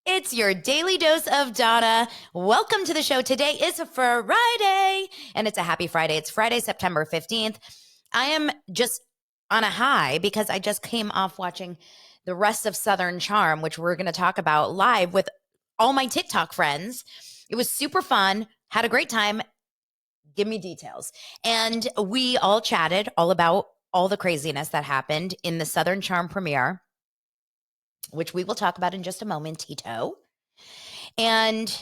It's your daily dose of Donna. Welcome to the show. Today is Friday, and it's a happy Friday. It's Friday, September 15th. I am just on a high because I just came off watching the rest of Southern Charm, which we're going to talk about live with all my TikTok friends. It was super fun, had a great time. Give me details. And we all chatted all about all the craziness that happened in the Southern Charm premiere, which we will talk about in just a moment, Tito. And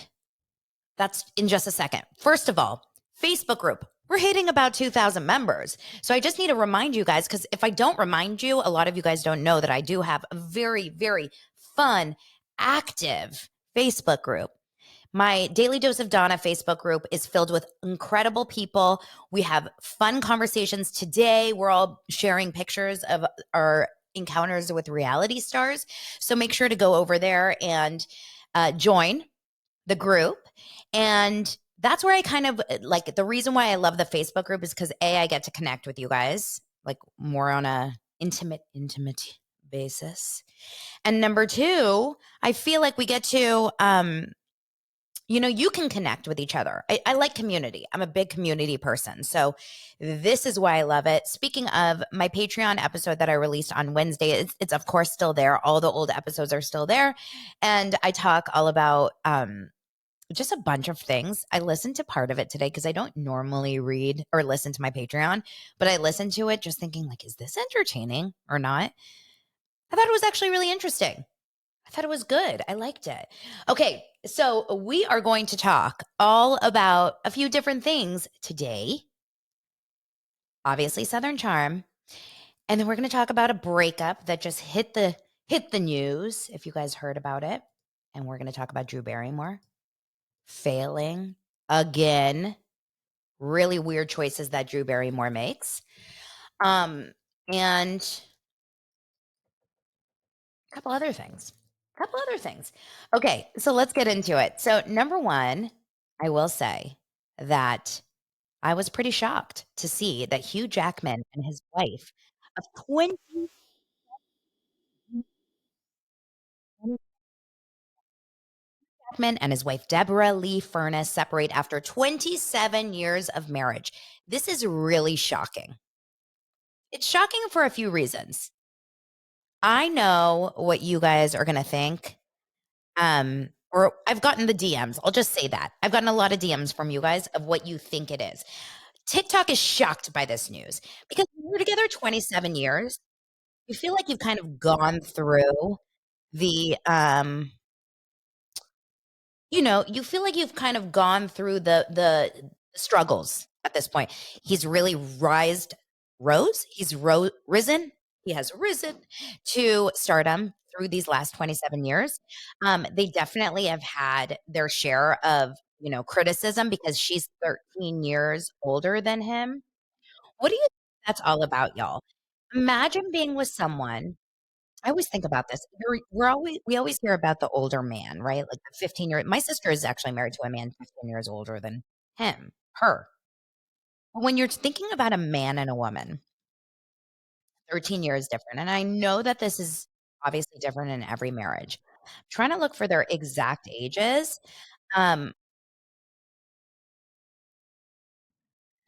that's in just a second. First of all, Facebook group. We're hitting about 2,000 members. So I just need to remind you guys, because if I don't remind you, a lot of you guys don't know that I do have a very, very fun, active Facebook group. My Daily Dose of Donna Facebook group is filled with incredible people. We have fun conversations today. We're all sharing pictures of our encounters with reality stars. So make sure to go over there and join the group. And that's where I kind of like the reason why I love the Facebook group is because I get to connect with you guys like more on a intimate basis. And number two, I feel like we get to you can connect with each other. I like community. I'm a big community person. So this is why I love it. Speaking of my Patreon episode that I released on Wednesday, it's of course still there. All the old episodes are still there. And I talk all about just a bunch of things. I listened to part of it today because I don't normally read or listen to my Patreon, but I listened to it just thinking like, is this entertaining or not? I thought it was actually really interesting. I thought it was good. I liked it. Okay, so we are going to talk all about a few different things today. Obviously, Southern Charm. And then we're going to talk about a breakup that just hit the news, if you guys heard about it. And we're going to talk about Drew Barrymore failing again. Really weird choices that Drew Barrymore makes. And a couple other things. Okay, so let's get into it. So, number one, I will say that I was pretty shocked to see that Hugh Jackman and his wife of 20 Jackman and his wife Deborah Lee Furness separate after 27 years of marriage. This is really shocking. It's shocking for a few reasons. I know what you guys are going to think. Or I've gotten the DMs. I'll just say that. I've gotten a lot of DMs from you guys of what you think it is. TikTok is shocked by this news because when you're together 27 years, you feel like you've kind of gone through the you feel like you've kind of gone through the struggles at this point. He's really risen. He has risen to stardom through these last 27 years. They definitely have had their share of, criticism because she's 13 years older than him. What do you think that's all about, y'all? Imagine being with someone. I always think about this. We always hear about the older man, right? Like the 15-year. My sister is actually married to a man 15 years older than her. But when you're thinking about a man and a woman, 13 years different. And I know that this is obviously different in every marriage. Trying to look for their exact ages. Um,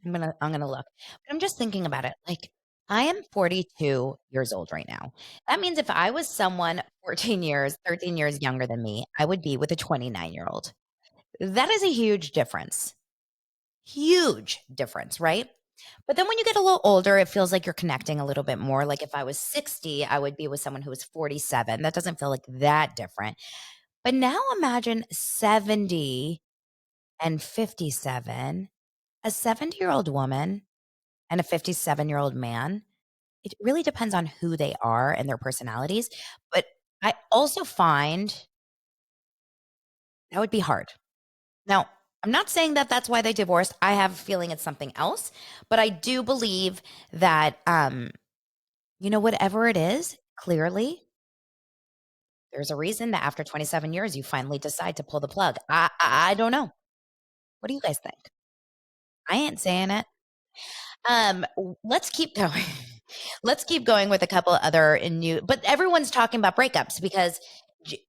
I'm gonna look. But I'm just thinking about it. Like I am 42 years old right now. That means if I was someone 14 years, 13 years younger than me, I would be with a 29-year-old. That is a huge difference. Huge difference, right? But then when you get a little older, it feels like you're connecting a little bit more. Like if I was 60, I would be with someone who was 47. That doesn't feel like that different. But now imagine 70 and 57, a 70-year-old woman and a 57-year-old man. It really depends on who they are and their personalities. But I also find that would be hard. Now, I'm not saying that that's why they divorced. I have a feeling it's something else, but I do believe that whatever it is, clearly there's a reason that after 27 years you finally decide to pull the plug. I don't know. What do you guys think? I ain't saying it. Let's keep going. Let's keep going with a couple other new, but everyone's talking about breakups because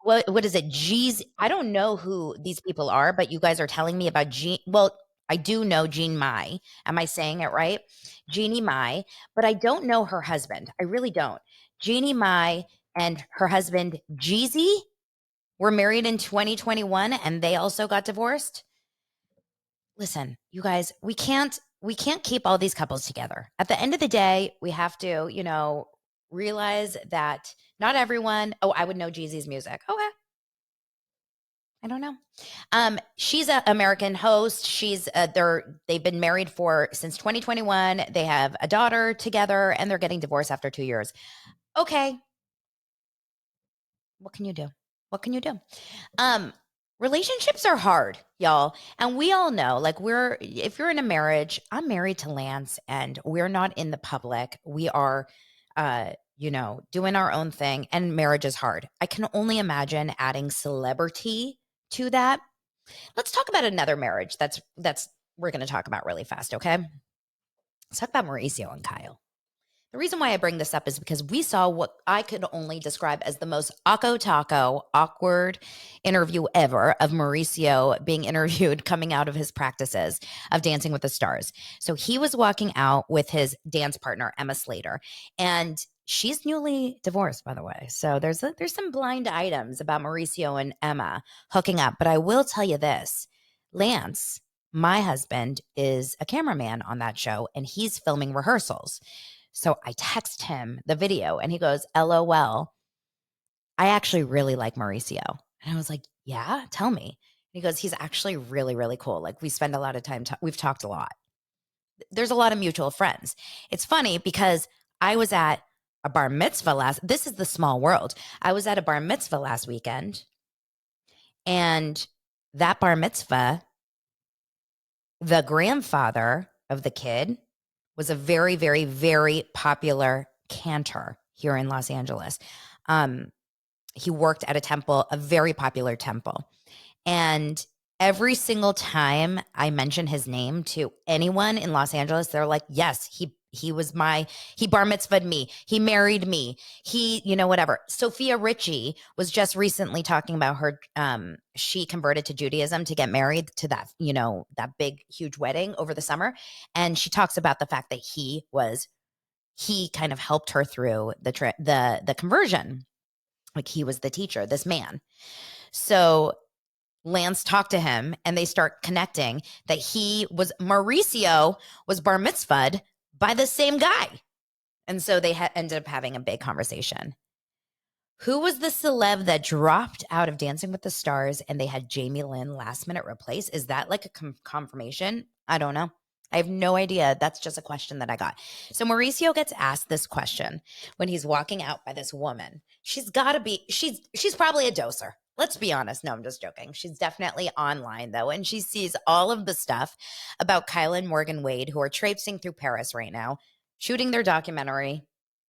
What is it? G's. I don't know who these people are, but you guys are telling me about Jean. Well, I do know Jean Mai. Am I saying it right? Jeannie Mai, but I don't know her husband. I really don't. Jeannie Mai and her husband Jeezy were married in 2021 and they also got divorced. Listen, you guys, we can't keep all these couples together. At the end of the day, we have to, realize that not everyone. Oh, I would know Jeezy's music. Okay, I don't know. She's an American host. They've been married for since 2021. They have a daughter together, and they're getting divorced after 2 years. Okay, what can you do? What can you do? Um, Relationships are hard, y'all. And we all know, like, if you're in a marriage, I'm married to Lance and we're not in the public. We are, doing our own thing, and marriage is hard. I can only imagine adding celebrity to that. Let's talk about another marriage that's we're going to talk about really fast, okay? Let's talk about Mauricio and Kyle. The reason why I bring this up is because we saw what I could only describe as the most taco awkward interview ever of Mauricio being interviewed coming out of his practices of Dancing with the Stars. So he was walking out with his dance partner, Emma Slater, and she's newly divorced, by the way. So there's some blind items about Mauricio and Emma hooking up. But I will tell you this, Lance, my husband, is a cameraman on that show, and he's filming rehearsals. So I text him the video and he goes, LOL, I actually really like Mauricio. And I was like, yeah, tell me. And he goes, he's actually really, really cool. Like, we spend a lot of time, we've talked a lot. There's a lot of mutual friends. It's funny because I was at a bar mitzvah this is the small world. I was at a bar mitzvah last weekend, and that bar mitzvah, the grandfather of the kid was a very, very, very popular cantor here in Los Angeles. He worked at a temple, a very popular temple. And every single time I mention his name to anyone in Los Angeles, they're like, yes, he bar mitzvahed me. He married me. Whatever. Sophia Richie was just recently talking about her. She converted to Judaism to get married to that big, huge wedding over the summer. And she talks about the fact that he kind of helped her through the conversion. Like, he was the teacher, this man. So Lance talked to him and they start connecting that Mauricio was bar mitzvahed by the same guy. And so they ended up having a big conversation. Who was the celeb that dropped out of Dancing with the Stars and they had Jamie Lynn last minute replace? Is that like a confirmation? I don't know. I have no idea. That's just a question that I got. So Mauricio gets asked this question when he's walking out by this woman. She's probably a doser. Let's be honest. No, I'm just joking. She's definitely online, though, and she sees all of the stuff about Kyle and Morgan Wade, who are traipsing through Paris right now, shooting their documentary.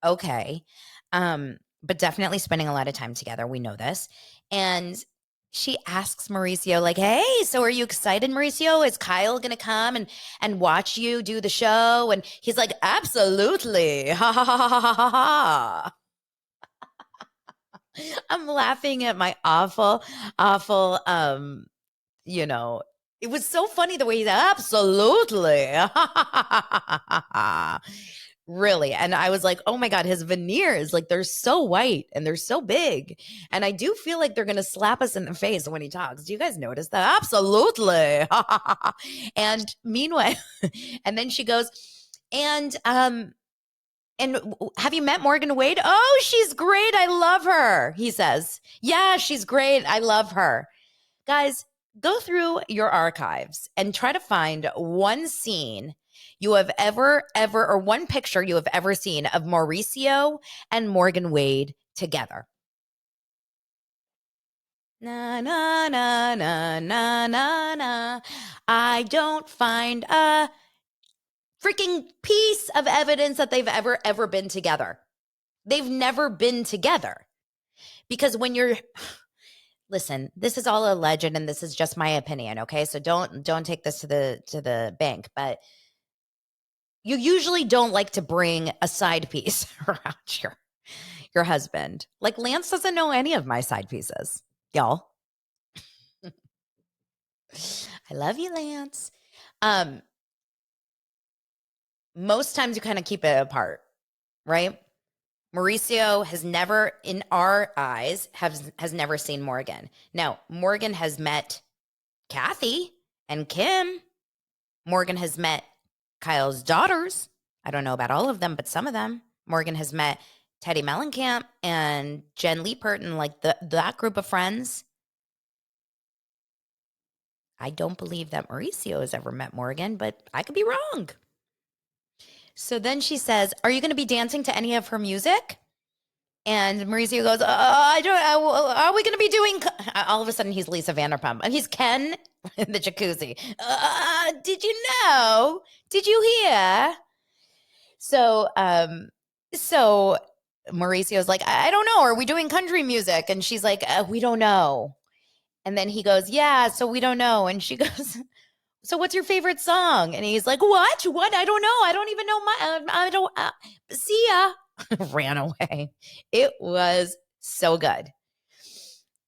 Okay. But definitely spending a lot of time together. We know this. And she asks Mauricio, like, hey, so are you excited, Mauricio? Is Kyle going to come and watch you do the show? And he's like, absolutely. Ha, ha, ha, ha, ha, ha, ha. I'm laughing at my awful, it was so funny the way he's absolutely. Really. And I was like, oh my God, his veneers, like, they're so white and they're so big. And I do feel like they're going to slap us in the face when he talks. Do you guys notice that? Absolutely. And meanwhile, and then she goes, and have you met Morgan Wade? Oh, she's great. I love her. He says, yeah, she's great. I love her. Guys, go through your archives and try to find one scene you have ever, or one picture you have ever seen of Mauricio and Morgan Wade together. Na, na, na, na, na, na, na. I don't find a freaking piece of evidence that they've ever been together. They've never been together. Because when you're... Listen, this is all alleged and this is just my opinion, okay? So don't take this to the bank, but you usually don't like to bring a side piece around your husband. Like Lance doesn't know any of my side pieces, y'all. I love you, Lance. Most times you kind of keep it apart, right? Mauricio has never, in our eyes, has never seen Morgan. Now, Morgan has met Kathy and Kim. Morgan has met Kyle's daughters. I don't know about all of them, but some of them. Morgan has met Teddy Mellencamp and Jen Liepert and like that group of friends. I don't believe that Mauricio has ever met Morgan, but I could be wrong. So then she says, "Are you going to be dancing to any of her music?" And Mauricio goes, "I don't. Are we going to be doing?" All of a sudden, he's Lisa Vanderpump, and he's Ken in the jacuzzi. Did you know? Did you hear? So Mauricio's like, "I don't know. Are we doing country music?" And she's like, "We don't know." And then he goes, "Yeah, so we don't know." And she goes, "So what's your favorite song?" And he's like, "What? What? I don't know. I don't even know I don't, see ya." Ran away. It was so good.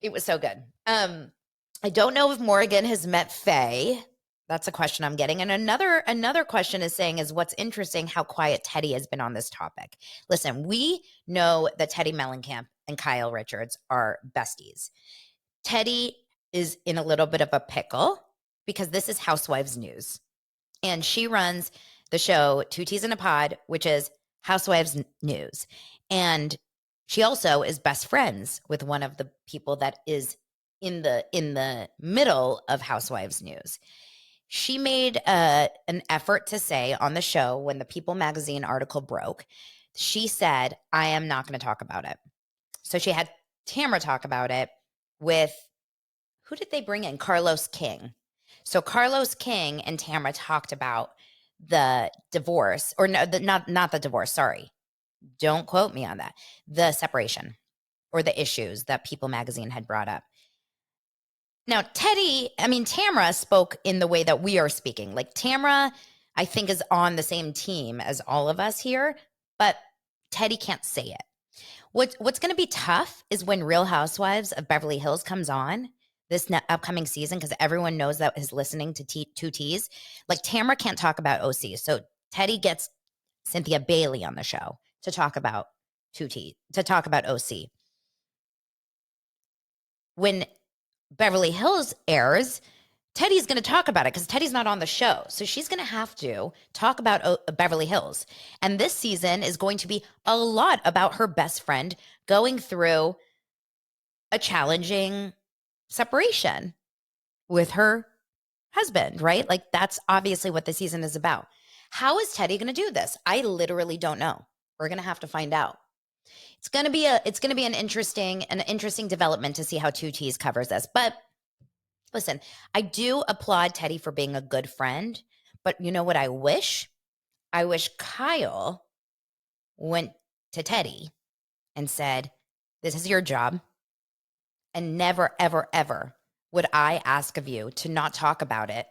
It was so good. I don't know if Morgan has met Faye. That's a question I'm getting. And another question is saying is what's interesting how quiet Teddy has been on this topic. Listen, we know that Teddy Mellencamp and Kyle Richards are besties. Teddy is in a little bit of a pickle because this is Housewives News. And she runs the show Two Teas in a Pod, which is Housewives News. And she also is best friends with one of the people that is in the middle of Housewives News. She made an effort to say on the show when the People magazine article broke, she said, "I am not going to talk about it." So she had Tamra talk about it with, who did they bring in? Carlos King. So Carlos King and Tamra talked about the divorce, or no, not the divorce, sorry. Don't quote me on that. The separation or the issues that People magazine had brought up. Now, Tamra spoke in the way that we are speaking. Like Tamra, I think, is on the same team as all of us here, but Teddy can't say it. What's going to be tough is when Real Housewives of Beverly Hills comes on this upcoming season, because everyone knows that is listening to Two T's. Like Tamra can't talk about OC, so Teddy gets Cynthia Bailey on the show to talk about OC. When Beverly Hills airs, Teddy's going to talk about it because Teddy's not on the show. So she's going to have to talk about Beverly Hills. And this season is going to be a lot about her best friend going through a challenging separation with her husband, right? Like that's obviously what the season is about. How is Teddy going to do this? I literally don't know. We're going to have to find out. It's going to be an interesting development to see how Two T's covers this. But listen, I do applaud Teddy for being a good friend, but you know what I wish? I wish Kyle went to Teddy and said, "This is your job, and never, ever, ever would I ask of you to not talk about it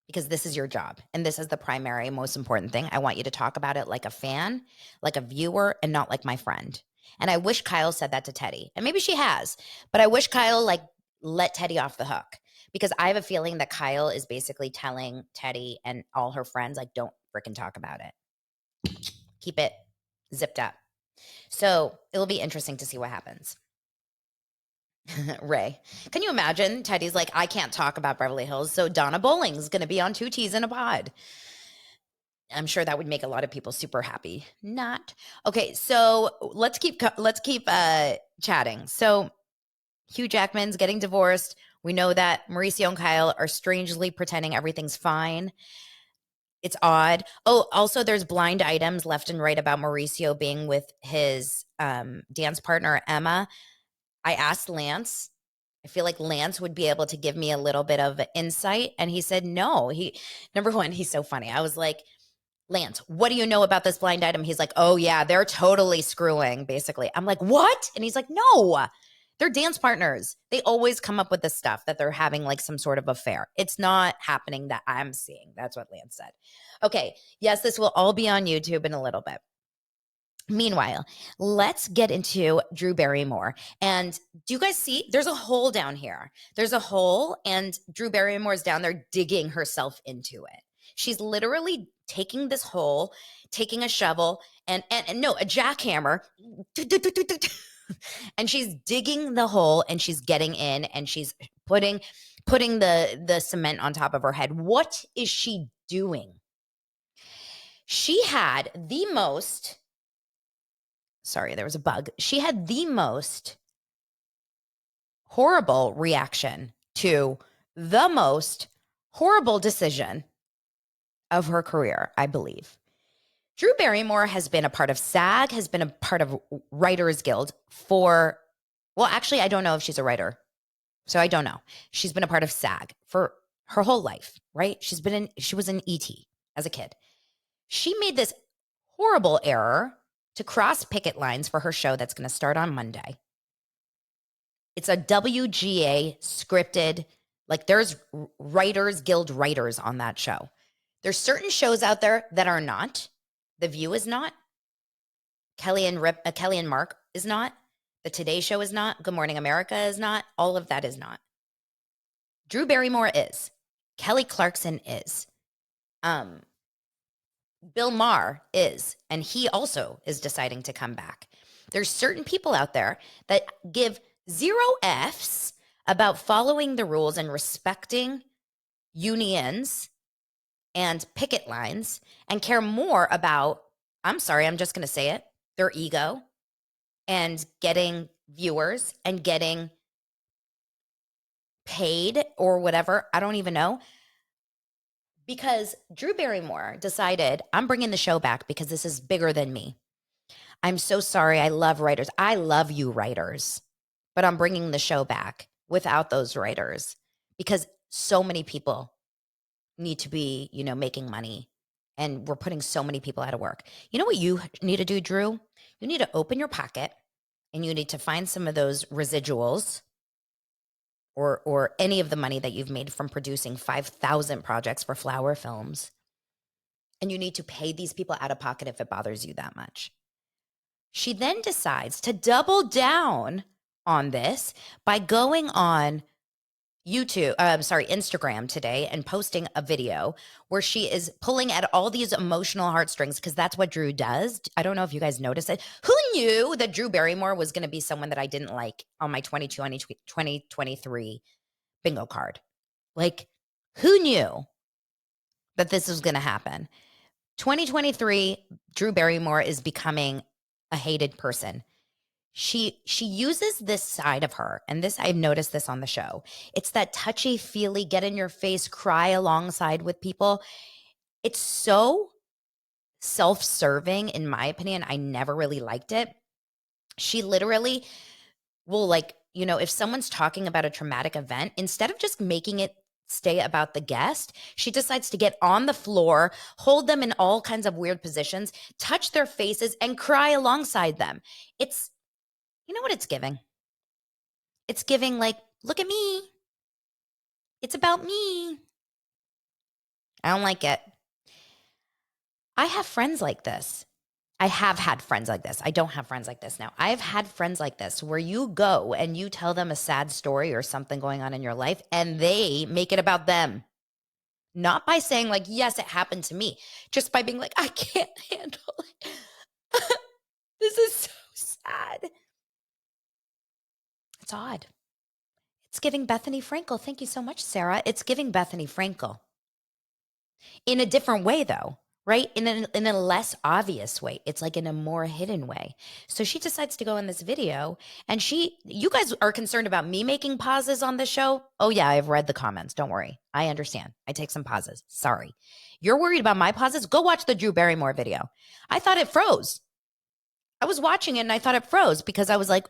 because this is your job. And this is the primary, most important thing. I want you to talk about it like a fan, like a viewer, and not like my friend." And I wish Kyle said that to Teddy. And maybe she has, but I wish Kyle let Teddy off the hook, because I have a feeling that Kyle is basically telling Teddy and all her friends, like, don't freaking talk about it. Keep it zipped up. So it'll be interesting to see what happens. Ray, can you imagine? Teddy's like, "I can't talk about Beverly Hills, so Donna Bowling's going to be on Two T's in a Pod." I'm sure that would make a lot of people super happy. Not. Okay, so let's keep chatting. So Hugh Jackman's getting divorced. We know that Mauricio and Kyle are strangely pretending everything's fine. It's odd. Oh, also there's blind items left and right about Mauricio being with his dance partner, Emma. I asked Lance. I feel like Lance would be able to give me a little bit of insight. And he said, no. Number one, he's so funny. I was like, "Lance, what do you know about this blind item?" He's like, "Oh, yeah, they're totally screwing," basically. I'm like, "What?" And he's like, "No, they're dance partners. They always come up with this stuff that they're having like some sort of affair. It's not happening that I'm seeing." That's what Lance said. Okay. Yes, this will all be on YouTube in a little bit. Meanwhile, let's get into Drew Barrymore. And do you guys see? There's a hole down here. There's a hole, and Drew Barrymore is down there digging herself into it. She's literally taking this hole, taking a shovel, and no, a jackhammer, and she's digging the hole, and she's getting in, and she's putting the cement on top of her head. What is she doing? She had the most. Sorry, there was a bug. She had the most horrible reaction to the most horrible decision of her career, I believe. Drew Barrymore has been a part of SAG, has been a part of Writers Guild for, well, actually, I don't know if she's a writer. So I don't know. She's been a part of SAG for her whole life, right? She was in ET as a kid. She made this horrible error to cross picket lines for her show that's going to start on Monday. It's a WGA scripted, like there's Writers Guild writers on that show. There's certain shows out there that are not. The View is not. Kelly and Mark is not. The Today Show is not. Good Morning America is not. All of that is not. Drew Barrymore is. Kelly Clarkson is. Bill Maher is, and he also is deciding to come back. There's certain people out there that give 0 Fs about following the rules and respecting unions and picket lines and care more about, I'm sorry, I'm just going to say it, their ego and getting viewers and getting paid or whatever. I don't even know. Because Drew Barrymore decided, I'm bringing the show back because this is bigger than me. I'm so sorry. I love writers. I love you writers, but I'm bringing the show back without those writers because so many people need to be, making money, and we're putting so many people out of work. You know what you need to do, Drew? You need to open your pocket and you need to find some of those residuals or any of the money that you've made from producing 5,000 projects for Flower Films. And you need to pay these people out of pocket if it bothers you that much. She then decides to double down on this by going on Instagram today and posting a video where she is pulling at all these emotional heartstrings because that's what Drew does. I don't know if you guys noticed it. Who knew that Drew Barrymore was going to be someone that I didn't like on my 2023 bingo card? Like, who knew that this was going to happen? 2023, Drew Barrymore is becoming a hated person. She uses this side of her, and this, I've noticed this on the show. It's that touchy-feely, get in your face, cry alongside with people. It's so self-serving, in my opinion. I never really liked it. She literally will, if someone's talking about a traumatic event, instead of just making it stay about the guest, she decides to get on the floor, hold them in all kinds of weird positions, touch their faces, and cry alongside them. You know what it's giving? It's giving look at me. It's about me. I don't like it. I have friends like this. I have had friends like this. I don't have friends like this now. I've had friends like this where you go and you tell them a sad story or something going on in your life and they make it about them. Not by saying yes, it happened to me. Just by being I can't handle it. This is so sad. It's odd. It's giving Bethany Frankel. Thank you so much, Sarah. It's giving Bethany Frankel. In a different way, though, right? In a less obvious way. It's in a more hidden way. So she decides to go in this video, and you guys are concerned about me making pauses on the show? Oh, yeah, I've read the comments. Don't worry. I understand. I take some pauses. Sorry. You're worried about my pauses? Go watch the Drew Barrymore video. I thought it froze. I was watching it, and I thought it froze because I was like,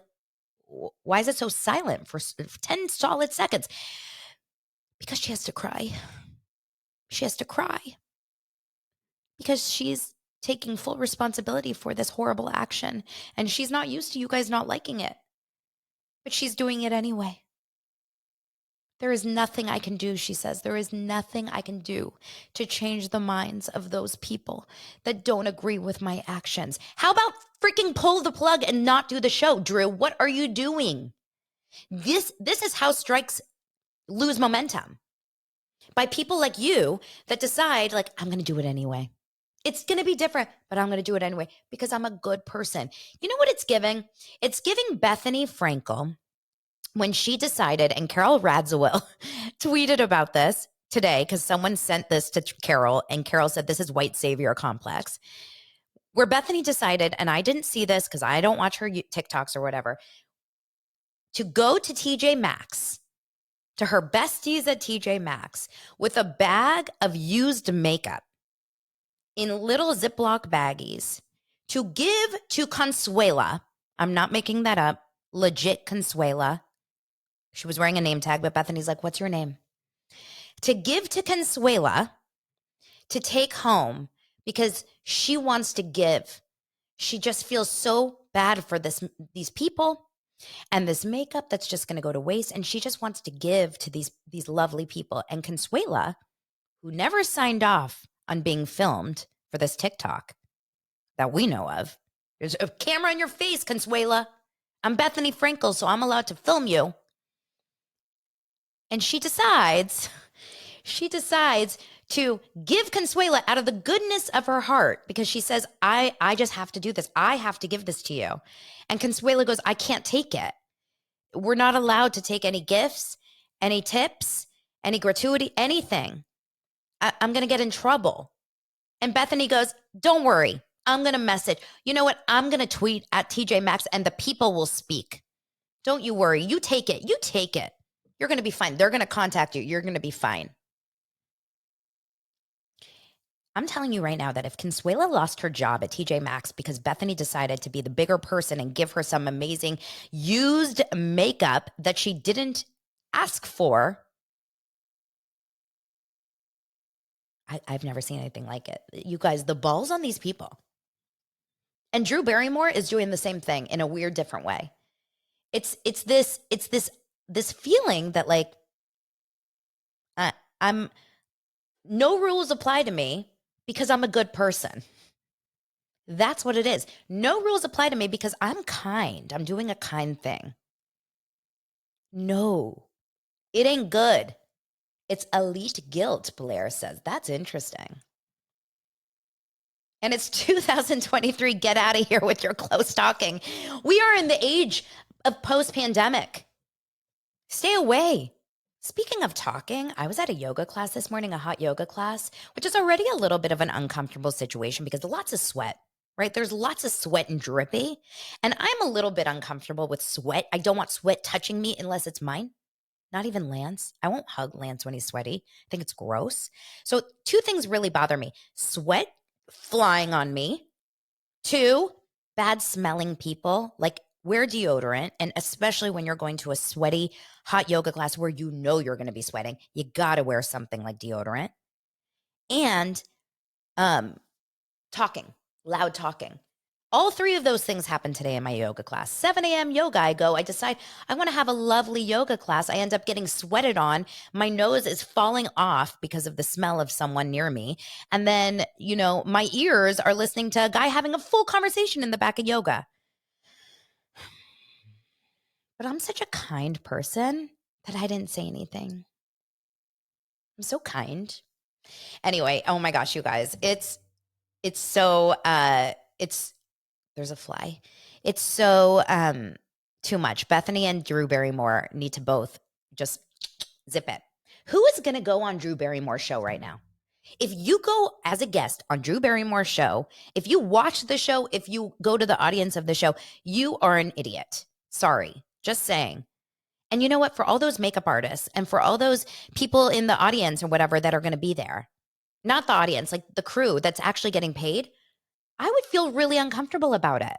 why is it so silent for 10 solid seconds? Because she has to cry. She has to cry. Because she's taking full responsibility for this horrible action. And she's not used to you guys not liking it. But she's doing it anyway. There is nothing I can do, she says. There is nothing I can do to change the minds of those people that don't agree with my actions. How about freaking pull the plug and not do the show, Drew? What are you doing? This is how strikes lose momentum. By people like you that decide, like, I'm going to do it anyway. It's going to be different, but I'm going to do it anyway because I'm a good person. You know what it's giving? It's giving Bethany Frankel when she decided, and Carol Radziwill tweeted about this today because someone sent this to Carol, and Carol said, this is white savior complex, where Bethany decided, and I didn't see this because I don't watch her TikToks or whatever, to go to TJ Maxx, to her besties at TJ Maxx, with a bag of used makeup in little Ziploc baggies to give to Consuela. I'm not making that up. Legit Consuela. She was wearing a name tag, but Bethany's like, what's your name? To give to Consuela to take home because she wants to give. She just feels so bad for these people and this makeup that's just going to go to waste. And she just wants to give to these lovely people. And Consuela, who never signed off on being filmed for this TikTok that we know of. There's a camera in your face, Consuela. I'm Bethany Frankel, so I'm allowed to film you. And she decides to give Consuela out of the goodness of her heart because she says, I just have to do this. I have to give this to you. And Consuela goes, I can't take it. We're not allowed to take any gifts, any tips, any gratuity, anything. I'm going to get in trouble. And Bethany goes, don't worry. I'm going to message. You know what? I'm going to tweet at TJ Maxx and the people will speak. Don't you worry. You take it. You take it. You're going to be fine. They're going to contact you. You're going to be fine. I'm telling you right now that if Consuela lost her job at TJ Maxx because Bethany decided to be the bigger person and give her some amazing used makeup that she didn't ask for, I've never seen anything like it. You guys, the balls on these people. And Drew Barrymore is doing the same thing in a weird, different way. It's this feeling that like I'm no rules apply to me because I'm a good person. That's what it is. No rules apply to me because I'm kind. I'm doing a kind thing. No, it ain't good. It's elite guilt, Blair says. That's interesting. And it's 2023. Get out of here with your close talking. We are in the age of post-pandemic. Stay away. Speaking of talking, I was at a yoga class this morning, a hot yoga class, which is already a little bit of an uncomfortable situation because lots of sweat, right? There's lots of sweat and drippy. And I'm a little bit uncomfortable with sweat. I don't want sweat touching me unless it's mine. Not even Lance. I won't hug Lance when he's sweaty. I think it's gross. So 2 things really bother me. Sweat flying on me. 2, bad smelling people. Like wear deodorant. And especially when you're going to a sweaty, hot yoga class where you know you're going to be sweating, you got to wear something like deodorant. And talking, loud talking. All 3 of those things happened today in my yoga class. 7 a.m. yoga, I go. I decide I want to have a lovely yoga class. I end up getting sweated on. My nose is falling off because of the smell of someone near me. And then, you know, my ears are listening to a guy having a full conversation in the back of yoga. But I'm such a kind person that I didn't say anything. I'm so kind. Anyway, oh my gosh, you guys. It's so there's a fly. It's so too much. Bethany and Drew Barrymore need to both just zip it. Who is going to go on Drew Barrymore's show right now? If you go as a guest on Drew Barrymore's show, if you watch the show, if you go to the audience of the show, you are an idiot. Sorry, just saying. And you know what? For all those makeup artists and for all those people in the audience or whatever that are going to be there, not the audience, like the crew that's actually getting paid, I would feel really uncomfortable about it.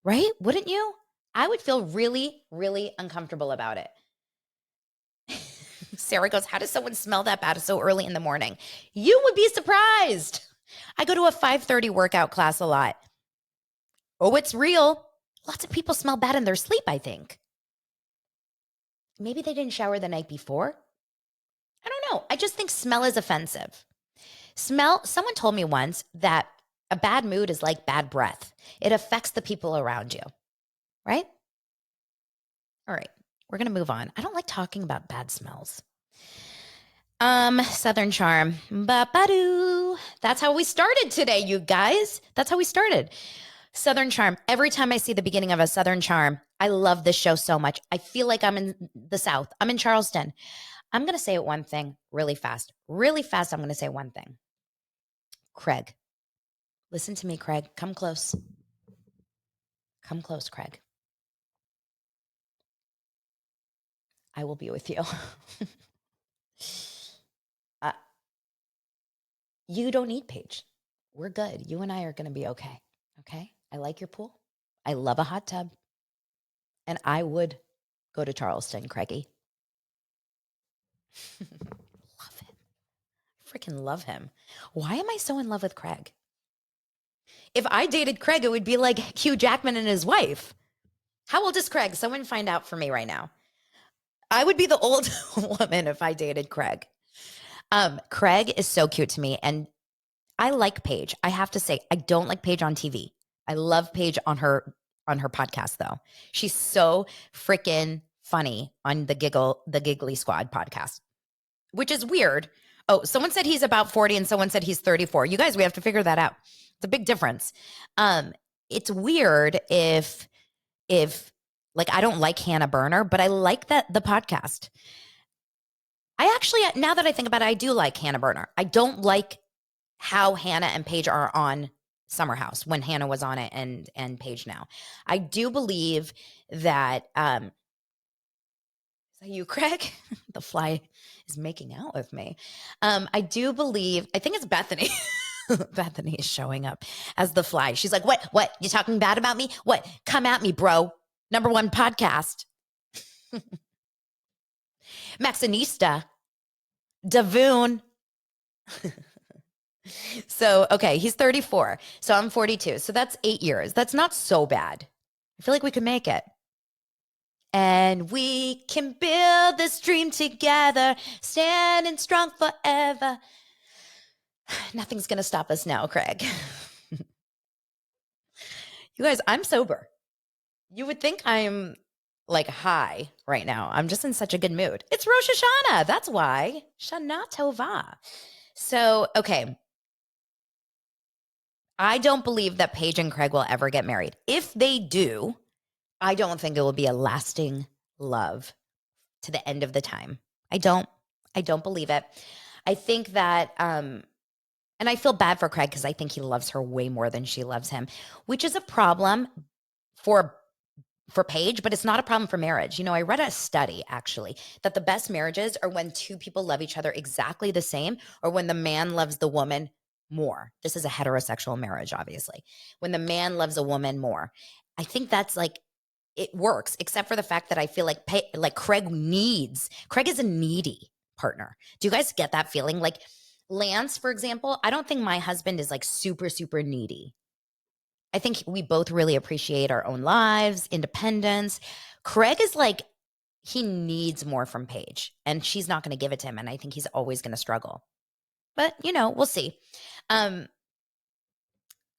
Right? Wouldn't you? I would feel really, really uncomfortable about it. Sarah goes, how does someone smell that bad so early in the morning? You would be surprised. I go to a 5:30 workout class a lot. Oh, it's real. Lots of people smell bad in their sleep, I think. Maybe they didn't shower the night before. I don't know. I just think smell is offensive. Someone told me once that a bad mood is like bad breath. It affects the people around you, right? All right. We're going to move on. I don't like talking about bad smells. Southern Charm. Ba-ba-doo. That's how we started today, you guys. That's how we started. Southern Charm. Every time I see the beginning of a Southern Charm, I love this show so much. I feel like I'm in the South. I'm in Charleston. I'm going to say one thing really fast. Really fast, I'm going to say one thing. Craig. Listen to me, Craig. Come close. Come close, Craig. I will be with you. You don't need Paige. We're good. You and I are going to be okay. Okay? I like your pool. I love a hot tub. And I would go to Charleston, Craigie. Love him. Freaking love him. Why am I so in love with Craig? If I dated Craig, it would be like Hugh Jackman and his wife. How old is Craig? Someone find out for me right now. I would be the old woman if I dated Craig. Craig is so cute to me. And I like Paige. I have to say, I don't like Paige on TV. I love Paige on her podcast, though. She's so freaking funny on the Giggly Squad podcast, which is weird. Oh, someone said he's about 40 and someone said he's 34. You guys, we have to figure that out. It's a big difference. It's weird if like, I don't like Hannah Berner, but I like the podcast. I actually, now that I think about it, I do like Hannah Berner. I don't like how Hannah and Paige are on Summer House when Hannah was on it and Paige now. I do believe that is that you, Craig? The fly is making out with me. I do believe, I think it's Bethany. Bethany is showing up as the fly. She's like, what? You talking bad about me? What? Come at me, bro. #1 podcast. Maxinista. Davoon. So, okay, he's 34. So I'm 42. So that's 8 years. That's not so bad. I feel like we could make it. And we can build this dream together, standing strong forever. Nothing's going to stop us now, Craig. You guys, I'm sober. You would think I'm like high right now. I'm just in such a good mood. It's Rosh Hashanah. That's why. Shana Tova. So, okay. I don't believe that Paige and Craig will ever get married. If they do, I don't think it will be a lasting love to the end of the time. I don't believe it. I think that, and I feel bad for Craig because I think he loves her way more than she loves him, which is a problem for Paige, but it's not a problem for marriage. You know, I read a study actually that the best marriages are when two people love each other exactly the same, or when the man loves the woman more. This is a heterosexual marriage, obviously. When the man loves a woman more. I think that's like, it works, except for the fact that I feel like Craig is a needy partner. Do you guys get that feeling? Like Lance, for example, I don't think my husband is like super, super needy. I think we both really appreciate our own lives, independence. Craig is like, he needs more from Paige, and she's not going to give it to him. And I think he's always going to struggle. But, you know, we'll see.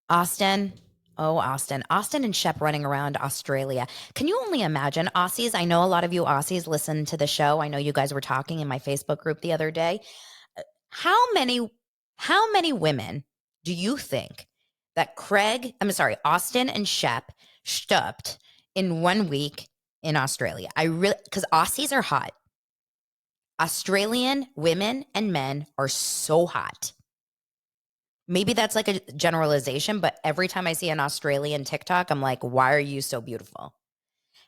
Austin. Oh, Austin and Shep running around Australia. Can you only imagine? Aussies, I know a lot of you Aussies listen to the show. I know you guys were talking in my Facebook group the other day. How many women do you think that Austin and Shep stopped in 1 week in Australia? Because Aussies are hot. Australian women and men are so hot. Maybe that's like a generalization, but every time I see an Australian TikTok, I'm like, why are you so beautiful?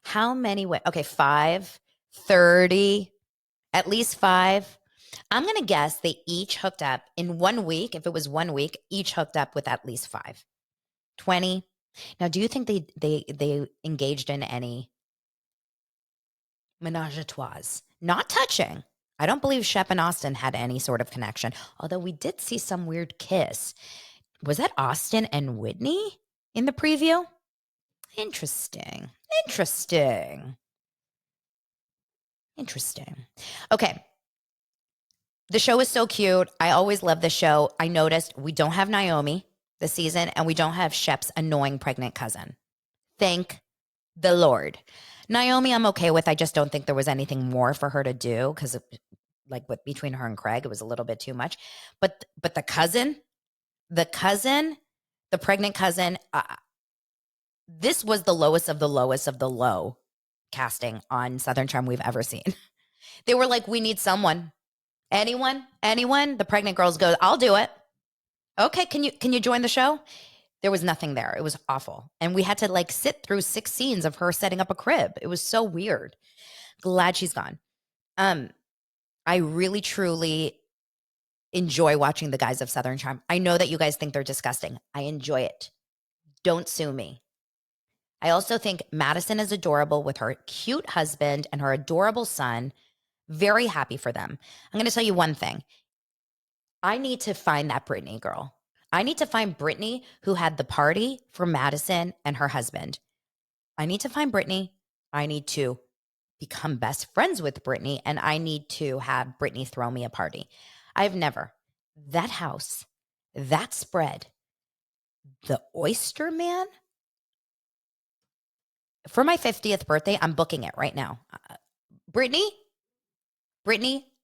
How many? Okay, 5, 30, at least 5. I'm going to guess they each hooked up in 1 week. If it was 1 week, each hooked up with at least 5. 20. Now, do you think they engaged in any menage a trois? Not touching. I don't believe Shep and Austin had any sort of connection, although we did see some weird kiss. Was that Austin and Whitney in the preview? Interesting. Interesting. Okay. The show is so cute. I always love the show. I noticed we don't have Naomi this season, and we don't have Shep's annoying pregnant cousin. Thank the Lord. Naomi, I'm okay with. I just don't think there was anything more for her to do because, like, between her and Craig, it was a little bit too much. But the cousin, the cousin, the pregnant cousin, this was the lowest of the lowest of the low casting on Southern Charm we've ever seen. They were like, we need someone. Anyone? The pregnant girls go, I'll do it. Okay, can you join the show? There was nothing there. It was awful. And we had to like sit through 6 scenes of her setting up a crib. It was so weird. Glad she's gone. I really truly enjoy watching the guys of Southern Charm. I know that you guys think they're disgusting. I enjoy it. Don't sue me. I also think Madison is adorable with her cute husband and her adorable son. Very happy for them. I'm going to tell you one thing. I need to find that Brittany girl. I need to find Brittany who had the party for Madison and her husband. I need to find Brittany. I need to become best friends with Brittany, and I need to have Brittany throw me a party. I've never. That house, that spread, the Oyster Man. For my 50th birthday, I'm booking it right now. Brittany,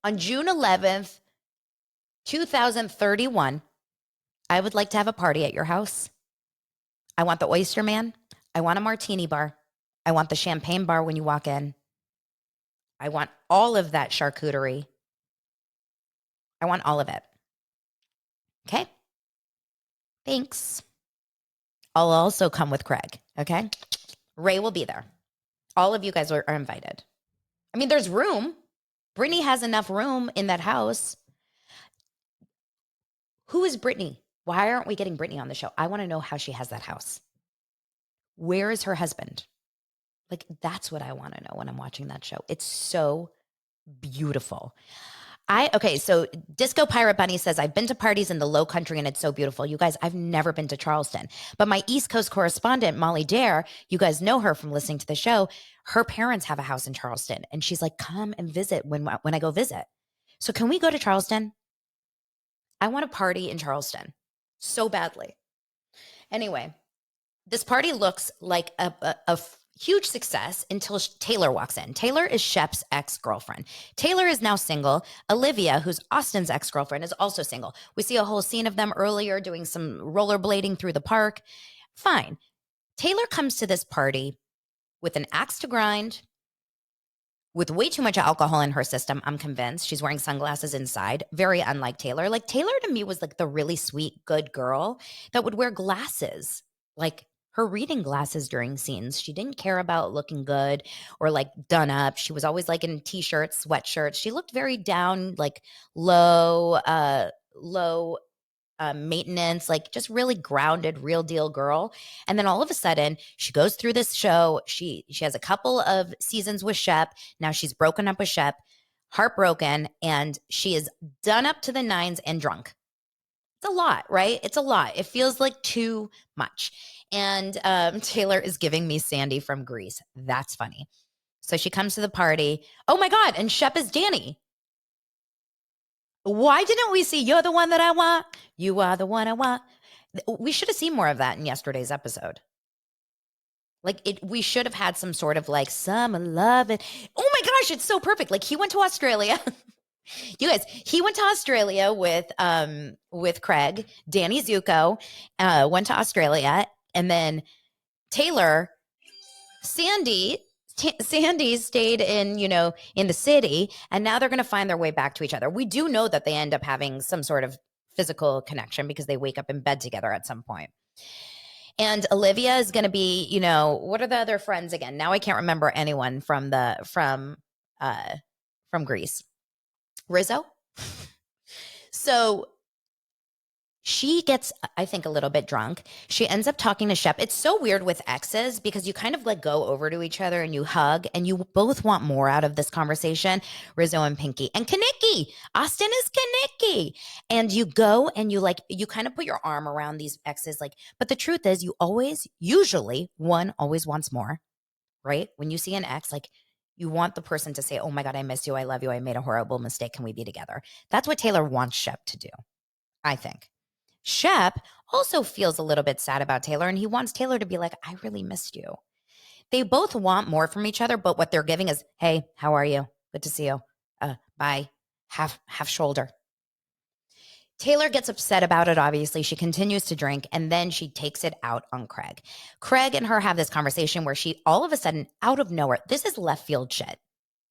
on June 11th, 2031, I would like to have a party at your house. I want the Oyster Man. I want a martini bar. I want the champagne bar when you walk in. I want all of that charcuterie. I want all of it. Okay? Thanks. I'll also come with Craig, okay? Ray will be there. All of you guys are invited. I mean, there's room. Brittany has enough room in that house. Who is Brittany? Why aren't we getting Brittany on the show? I want to know how she has that house. Where is her husband? Like, that's what I want to know when I'm watching that show. It's so beautiful. Okay, so Disco Pirate Bunny says, I've been to parties in the Low Country and it's so beautiful. You guys, I've never been to Charleston. But my East Coast correspondent, Molly Dare, you guys know her from listening to the show. Her parents have a house in Charleston. And she's like, come and visit when I go visit. So can we go to Charleston? I want a party in Charleston so badly. Anyway, this party looks like a huge success until Taylor walks in. Taylor is Shep's ex-girlfriend. Taylor is now single. Olivia, who's Austin's ex-girlfriend, is also single. We see a whole scene of them earlier doing some rollerblading through the park. Fine. Taylor comes to this party with an axe to grind, with way too much alcohol in her system, I'm convinced. She's wearing sunglasses inside. Very unlike Taylor. Like, Taylor to me was like the really sweet, good girl that would wear glasses, like her reading glasses during scenes. She didn't care about looking good or like done up. She was always like in t-shirts, sweatshirts. She looked very down, like low maintenance, like just really grounded, real deal girl. And then all of a sudden she goes through this show. She has a couple of seasons with Shep. Now she's broken up with Shep, heartbroken, and she is done up to the nines and drunk. It's a lot, right? It's a lot. It feels like too much. And Taylor is giving me Sandy from Grease. That's funny. So she comes to the party. Oh my God. And Shep is Danny. Why didn't we see you're the one that I want? You are the one I want. We should have seen more of that in yesterday's episode. Like we should have had some sort of like summer love. Oh my gosh, it's so perfect. Like he went to Australia. You guys, he went to Australia with Craig. Danny Zuko went to Australia, and then Taylor, Sandy stayed in the city, and now they're going to find their way back to each other. We do know that they end up having some sort of physical connection because they wake up in bed together at some point. And Olivia is going to be, what are the other friends again? Now I can't remember anyone from Greece. Rizzo. So she gets, I think, a little bit drunk. She ends up talking to Shep. It's so weird with exes because you kind of like go over to each other and you hug and you both want more out of this conversation. Rizzo and Pinky and Kaneki. Austin is Kaneki. And you go and you kind of put your arm around these exes. But the truth is usually one always wants more, right? When you see an ex, You want the person to say, oh my God, I miss you. I love you. I made a horrible mistake. Can we be together? That's what Taylor wants Shep to do, I think. Shep also feels a little bit sad about Taylor, and he wants Taylor to be like, I really missed you. They both want more from each other, but what they're giving is, hey, how are you? Good to see you. Bye. Half shoulder. Taylor gets upset about it, obviously. She continues to drink, and then she takes it out on Craig. Craig and her have this conversation where she, all of a sudden, out of nowhere, this is left field shit.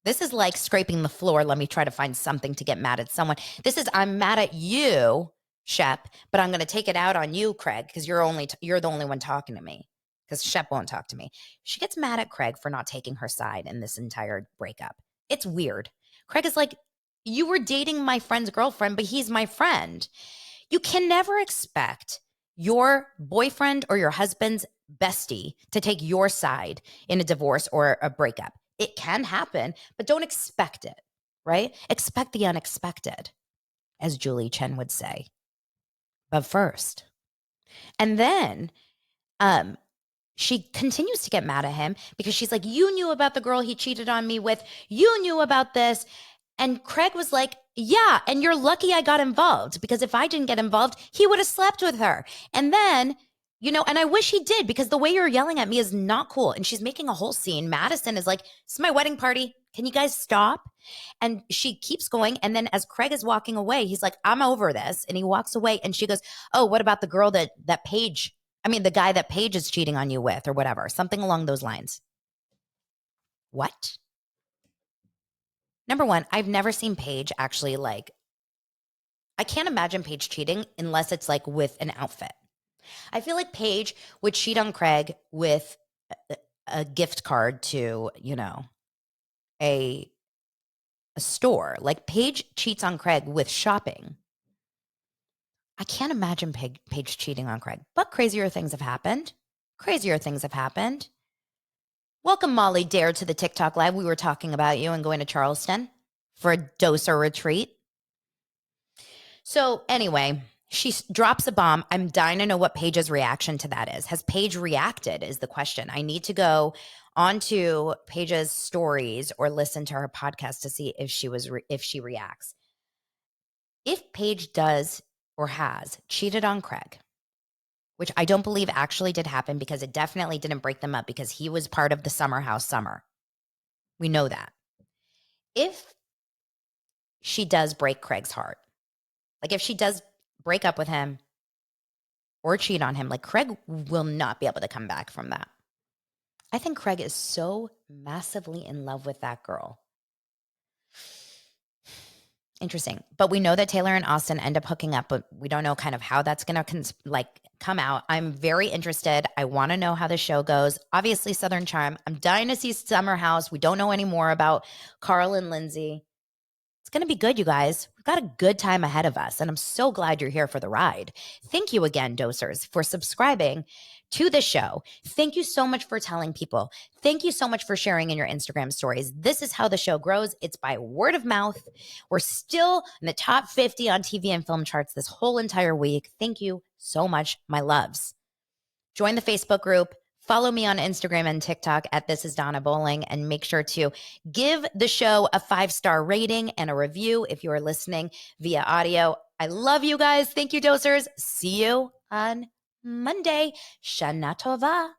This is like scraping the floor. Let me try to find something to get mad at someone. This is, I'm mad at you, Shep, but I'm going to take it out on you, Craig, because you're the only one talking to me, because Shep won't talk to me. She gets mad at Craig for not taking her side in this entire breakup. It's weird. Craig is like, you were dating my friend's girlfriend, but he's my friend. You can never expect your boyfriend or your husband's bestie to take your side in a divorce or a breakup. It can happen, but don't expect it, right? Expect the unexpected, as Julie Chen would say. But first. And then she continues to get mad at him because she's like, you knew about the girl he cheated on me with. You knew about this. And Craig was like, yeah, and you're lucky I got involved, because if I didn't get involved, he would have slept with her. And then, and I wish he did, because the way you're yelling at me is not cool. And she's making a whole scene. Madison is like, this is my wedding party. Can you guys stop? And she keeps going. And then as Craig is walking away, he's like, I'm over this. And he walks away and she goes, oh, what about the girl the guy that Paige is cheating on you with, or whatever, something along those lines. What? Number one, I've never seen Paige actually I can't imagine Paige cheating unless it's like with an outfit. I feel like Paige would cheat on Craig with a gift card to, a store. Like Paige cheats on Craig with shopping. I can't imagine Paige cheating on Craig, but crazier things have happened. Welcome, Molly Dare, to the TikTok Live. We were talking about you and going to Charleston for a doser retreat. So anyway, she drops a bomb. I'm dying to know what Paige's reaction to that is. Has Paige reacted is the question. I need to go onto Paige's stories or listen to her podcast to see if she reacts. If Paige does or has cheated on Craig, which I don't believe actually did happen, because it definitely didn't break them up, because he was part of the summer house summer. We know that. If she does break Craig's heart, like if she does break up with him or cheat on him, like Craig will not be able to come back from that. I think Craig is so massively in love with that girl. Interesting. But we know that Taylor and Austin end up hooking up, but we don't know kind of how that's going to come out. I'm very interested. I want to know how the show goes. Obviously, Southern Charm. I'm dying to see Summer House. We don't know any more about Carl and Lindsay. It's going to be good, you guys. We've got a good time ahead of us, and I'm so glad you're here for the ride. Thank you again, Dosers, for subscribing to the show. Thank you so much for telling people. Thank you so much for sharing in your Instagram stories. This is how the show grows. It's by word of mouth. We're still in the top 50 on TV and film charts this whole entire week. Thank you so much, my loves. Join the Facebook group. Follow me on Instagram and TikTok at This Is Donna Bowling, and make sure to give the show a 5-star rating and a review if you are listening via audio. I love you guys. Thank you, Dosers. See you on Monday. Shana Tova.